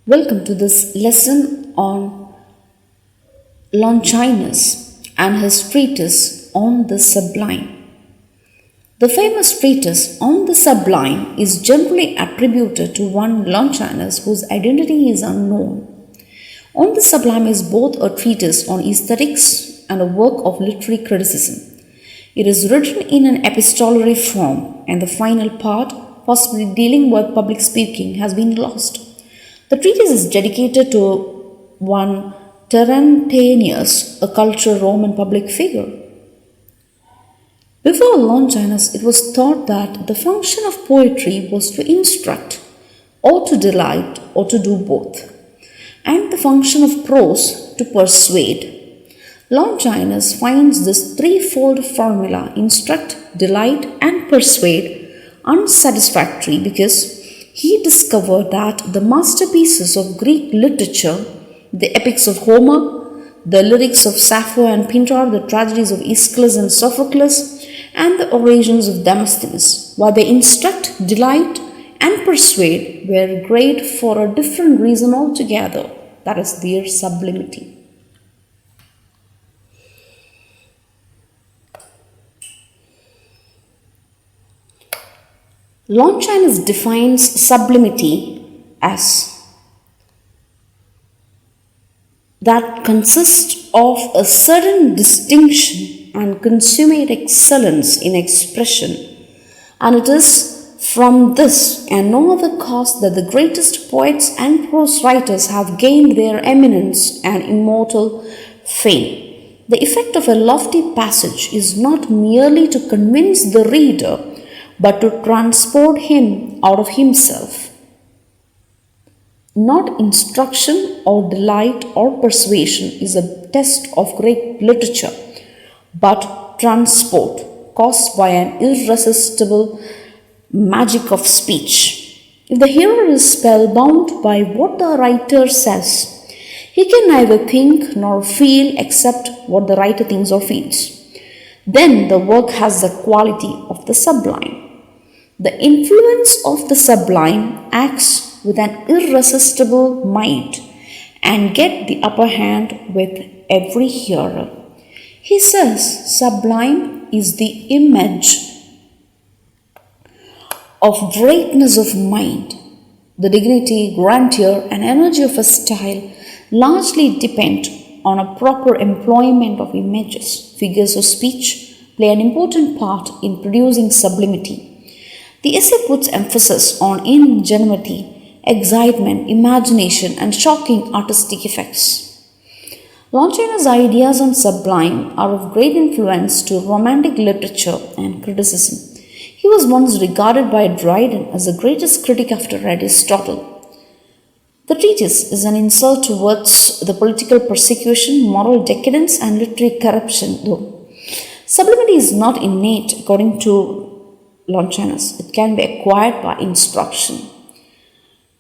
Welcome to this lesson on Longinus and his treatise on the Sublime. The famous treatise on the Sublime is generally attributed to one Longinus whose identity is unknown. On the Sublime is both a treatise on aesthetics and a work of literary criticism. It is written in an epistolary form, and the final part, possibly dealing with public speaking, has been lost. The treatise is dedicated to one Terentianus, a cultural Roman public figure. Before Longinus, it was thought that the function of poetry was to instruct, or to delight, or to do both, and the function of prose to persuade. Longinus finds this threefold formula, instruct, delight, and persuade, unsatisfactory because he discovered that the masterpieces of Greek literature, the epics of Homer, the lyrics of Sappho and Pintar, the tragedies of Aeschylus and Sophocles, and the orations of Demosthenes, while they instruct, delight, and persuade, were great for a different reason altogether, that is, their sublimity. Longinus defines sublimity as that consists of a certain distinction and consummate excellence in expression, and it is from this and no other cause that the greatest poets and prose writers have gained their eminence and immortal fame. The effect of a lofty passage is not merely to convince the reader, but to transport him out of himself. Not instruction or delight or persuasion is a test of great literature, but transport caused by an irresistible magic of speech. If the hearer is spellbound by what the writer says, he can neither think nor feel except what the writer thinks or feels. Then the work has the quality of the sublime. The influence of the sublime acts with an irresistible might and get the upper hand with every hearer. He says sublime is the image of greatness of mind. The dignity, grandeur, and energy of a style largely depend on a proper employment of images. Figures of speech play an important part in producing sublimity. The essay puts emphasis on ingenuity, excitement, imagination, and shocking artistic effects. Longinus' ideas on sublime are of great influence to romantic literature and criticism. He was once regarded by Dryden as the greatest critic after Aristotle. The treatise is an insult towards the political persecution, moral decadence, and literary corruption, though. Sublimity is not innate, according to Longinus. It can be acquired by instruction.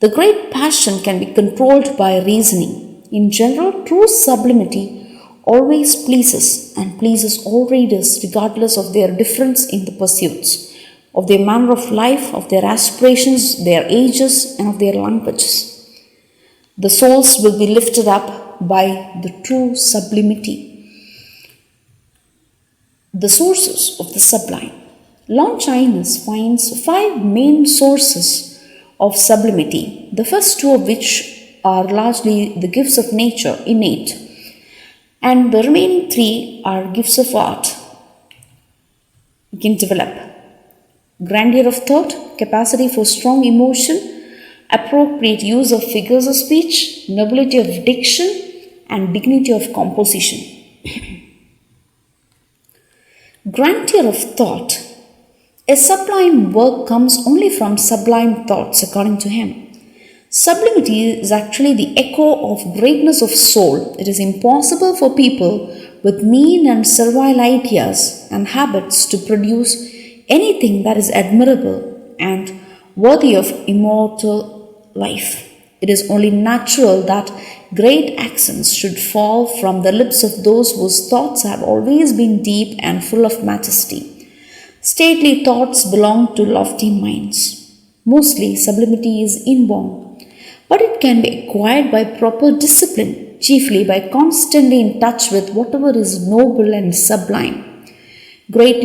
The great passion can be controlled by reasoning. In general, true sublimity always pleases and pleases all readers regardless of their difference in the pursuits, of their manner of life, of their aspirations, their ages, and of their languages. The souls will be lifted up by the true sublimity. The sources of the sublime. Longinus finds 5 main sources of sublimity, the first 2 of which are largely the gifts of nature, innate, and the remaining 3 are gifts of art, you can develop. Grandeur of thought, capacity for strong emotion, appropriate use of figures of speech, nobility of diction, and dignity of composition. Grandeur of thought. A sublime work comes only from sublime thoughts, according to him. Sublimity is actually the echo of greatness of soul. It is impossible for people with mean and servile ideas and habits to produce anything that is admirable and worthy of immortal life. It is only natural that great accents should fall from the lips of those whose thoughts have always been deep and full of majesty. Stately thoughts belong to lofty minds. Mostly, sublimity is inborn. but it can be acquired by proper discipline, chiefly by constantly in touch with whatever is noble and sublime. Great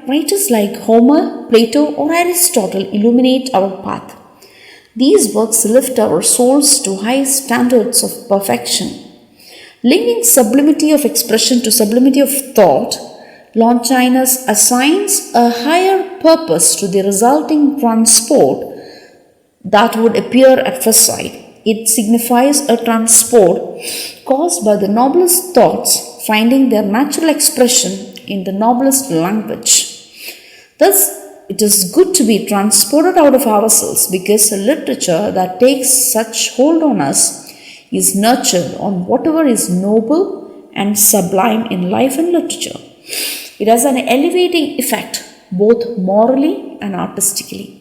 writers like Homer, Plato, or Aristotle illuminate our path. These works lift our souls to high standards of perfection. Linking sublimity of expression to sublimity of thought, Longinus assigns a higher purpose to the resulting transport that would appear at first sight. It signifies a transport caused by the noblest thoughts finding their natural expression in the noblest language. Thus, it is good to be transported out of ourselves because a literature that takes such hold on us is nurtured on whatever is noble and sublime in life and literature. It has an elevating effect both morally and artistically.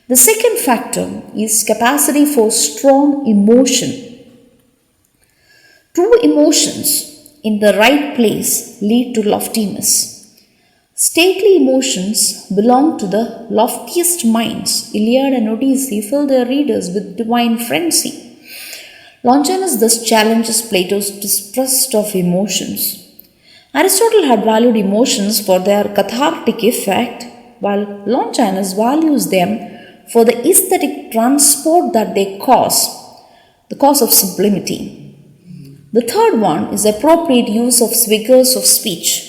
The second factor is capacity for strong emotion. True emotions in the right place lead to loftiness. Stately emotions belong to the loftiest minds. Iliad and Odyssey fill their readers with divine frenzy. Longinus thus challenges Plato's distrust of emotions. Aristotle had valued emotions for their cathartic effect, while Longinus values them for the aesthetic transport that they cause, the cause of sublimity. The third one is appropriate use of figures of speech.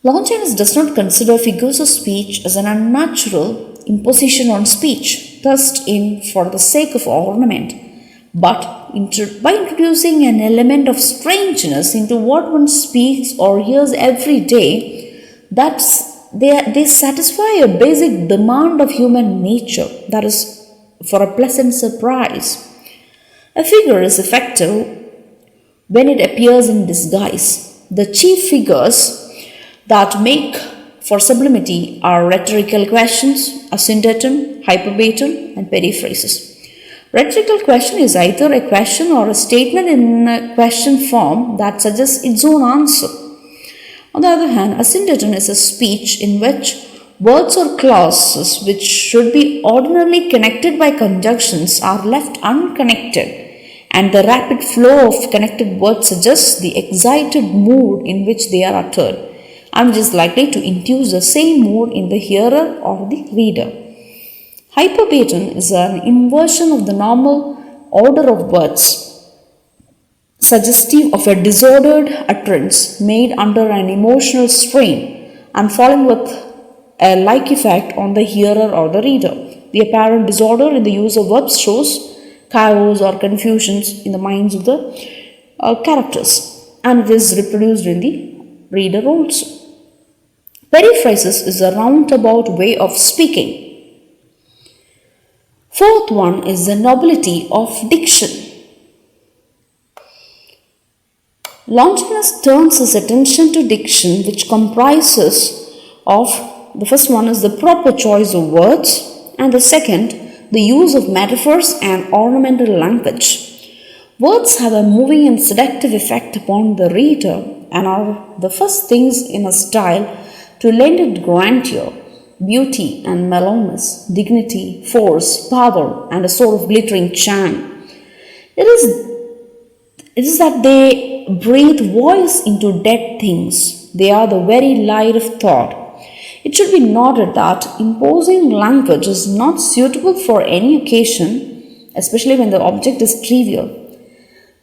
Longinus does not consider figures of speech as an unnatural imposition on speech, thrust in for the sake of ornament, but by introducing an element of strangeness into what one speaks or hears every day, they satisfy a basic demand of human nature, that is, for a pleasant surprise. A figure is effective when it appears in disguise. The chief figures that make for sublimity are rhetorical questions, asyndeton, hyperbaton, and periphrasis. Rhetorical question is either a question or a statement in a question form that suggests its own answer. On the other hand, asyndeton is a speech in which words or clauses which should be ordinarily connected by conjunctions are left unconnected, and the rapid flow of connected words suggests the excited mood in which they are uttered, and which is likely to induce the same mood in the hearer or the reader. Hyperbaton is an inversion of the normal order of words, suggestive of a disordered utterance made under an emotional strain and following with a like effect on the hearer or the reader. The apparent disorder in the use of verbs shows chaos or confusions in the minds of the characters, and it is reproduced in the reader also. Periphrasis is a roundabout way of speaking. Fourth one is the nobility of diction. Longinus turns his attention to diction, which comprises of the first one is the proper choice of words, and the second, the use of metaphors and ornamental language. Words have a moving and seductive effect upon the reader and are the first things in a style to lend it grandeur, beauty and mellowness, dignity, force, power, and a sort of glittering charm. It is that they breathe voice into dead things. They are the very light of thought. It should be noted that imposing language is not suitable for any occasion, especially when the object is trivial.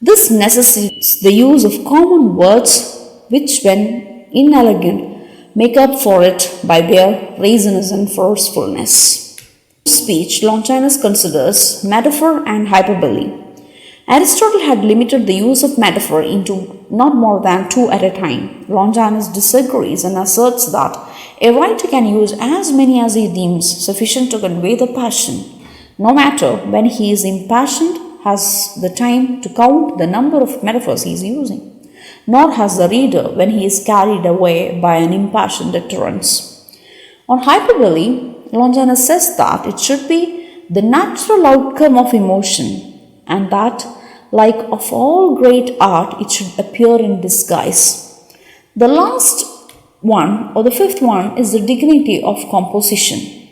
This necessitates the use of common words which, when inelegant, make up for it by their raciness and forcefulness. Speech, Longinus considers metaphor and hyperbole. Aristotle had limited the use of metaphor into not more than 2 at a time. Longinus disagrees and asserts that a writer can use as many as he deems sufficient to convey the passion, no matter when he is impassioned, has the time to count the number of metaphors he is using, nor has the reader when he is carried away by an impassioned utterance. On hyperbole, Longinus says that it should be the natural outcome of emotion, and that, like of all great art, it should appear in disguise. The last one, or the fifth one, is the dignity of composition.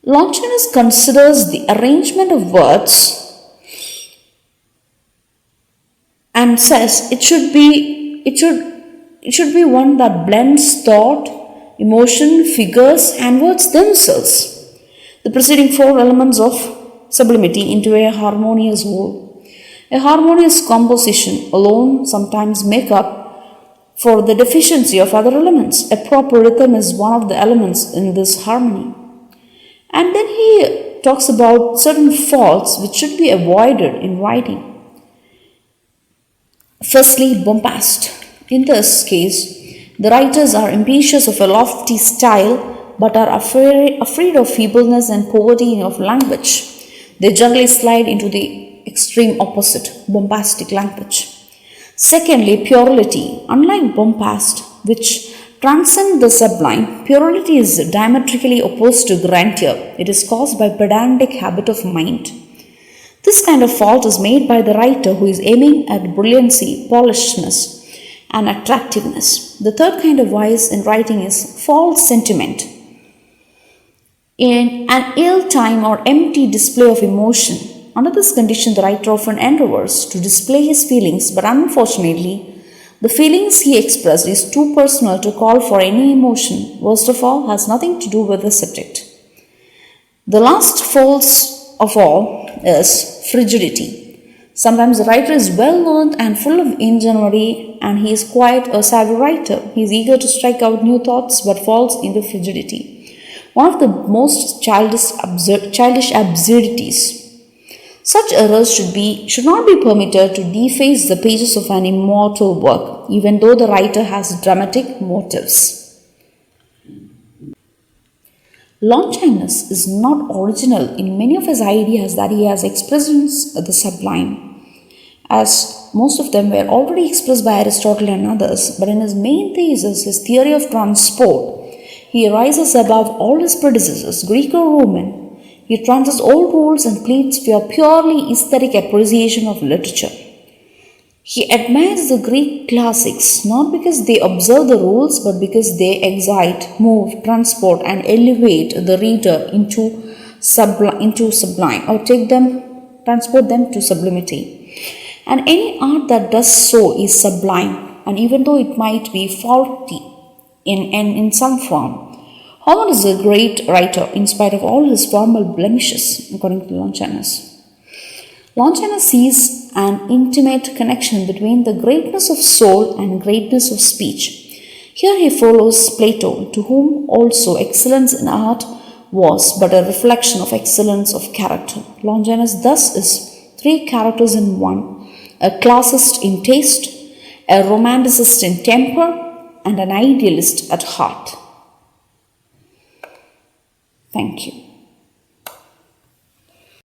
Longinus considers the arrangement of words and says it should be one that blends thought, emotion, figures, and words themselves, the preceding four elements of sublimity into a harmonious whole. A harmonious composition alone sometimes make up for the deficiency of other elements. A proper rhythm is one of the elements in this harmony. And then he talks about certain faults which should be avoided in writing. Firstly, bombast. In this case, the writers are ambitious of a lofty style but are afraid of feebleness and poverty of language. They generally slide into the extreme opposite, bombastic language. Secondly, puerility. Unlike bombast, which transcends the sublime, puerility is diametrically opposed to grandeur. It is caused by pedantic habit of mind. This kind of fault is made by the writer who is aiming at brilliancy, polishedness, and attractiveness. The third kind of vice in writing is false sentiment. In an ill-timed or empty display of emotion. Under this condition, the writer often endeavors to display his feelings, but unfortunately, the feelings he expressed is too personal to call for any emotion. Worst of all, has nothing to do with the subject. The last fault of all is frigidity. Sometimes the writer is well learned and full of ingenuity, and he is quite a savvy writer. He is eager to strike out new thoughts, but falls into frigidity. One of the most childish absurdities. Such errors should not be permitted to deface the pages of an immortal work, even though the writer has dramatic motives. Longinus is not original in many of his ideas that he has expressed in the Sublime, as most of them were already expressed by Aristotle and others, but in his main thesis, his theory of transport, he rises above all his predecessors, Greek or Roman. He transcends all rules and pleads for purely aesthetic appreciation of literature. He admires the Greek classics not because they observe the rules but because they excite, move, transport, and elevate the reader into sublime or transport them to sublimity. And any art that does so is sublime, and even though it might be faulty in some form. Homer is a great writer in spite of all his formal blemishes, according to Longinus. Longinus sees an intimate connection between the greatness of soul and greatness of speech. Here he follows Plato, to whom also excellence in art was but a reflection of excellence of character. Longinus thus is three characters in one: a classicist in taste, a romanticist in temper, and an idealist at heart. Thank you.